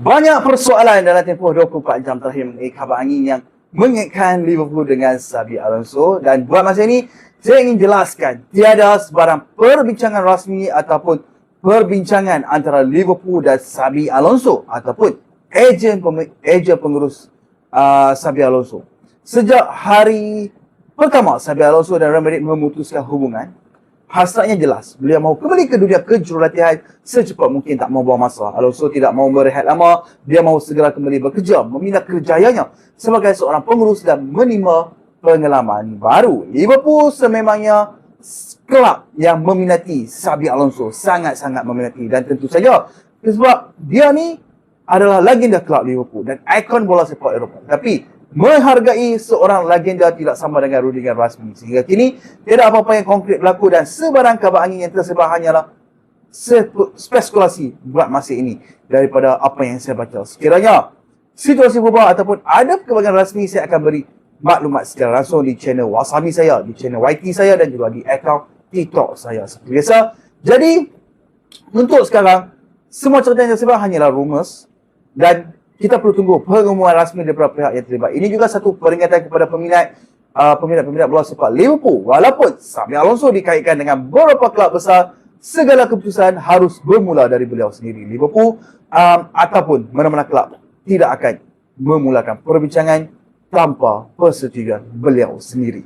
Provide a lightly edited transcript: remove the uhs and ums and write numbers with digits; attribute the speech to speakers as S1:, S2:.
S1: Banyak persoalan dalam tempoh 24 jam terakhir mengenai khabar angin yang mengaitkan Liverpool dengan Xabi Alonso, dan buat masa ini saya ingin jelaskan tiada sebarang perbincangan rasmi ataupun perbincangan antara Liverpool dan Xabi Alonso ataupun ejen pengurus Xabi Alonso. Sejak hari pertama Xabi Alonso dan Real Madrid memutuskan hubungan, hasratnya jelas. Beliau mahu kembali ke dunia kejurulatihan secepat mungkin, tak mahu buang masa. Alonso tidak mahu berehat lama. Dia mahu segera kembali bekerja, membina kerjayanya sebagai seorang pengurus dan menimba pengalaman baru. Liverpool sememangnya kelab yang meminati Xabi Alonso, sangat-sangat meminati, dan tentu saja sebab dia ni adalah legenda kelab Liverpool dan ikon bola sepak Eropah. Tapi menghargai seorang legenda tidak sama dengan rundingan rasmi. Sehingga kini tiada apa-apa yang konkret berlaku dan sebarang kabar angin yang tersebar hanyalah spekulasi buat masa ini daripada apa yang saya baca. Sekiranya situasi berubah ataupun ada perkembangan rasmi, saya akan beri maklumat secara langsung di channel Wasabi saya, di channel YT saya dan juga di akaun TikTok saya seperti biasa. Jadi untuk sekarang semua cerita yang tersebar hanyalah rumours dan kita perlu tunggu pengumuman rasmi daripada pihak yang terlibat. Ini juga satu peringatan kepada peminat bola sepak Liverpool. Walaupun Xabi Alonso dikaitkan dengan beberapa kelab besar, segala keputusan harus bermula dari beliau sendiri. Liverpool ataupun mana-mana kelab tidak akan memulakan perbincangan tanpa persetujuan beliau sendiri.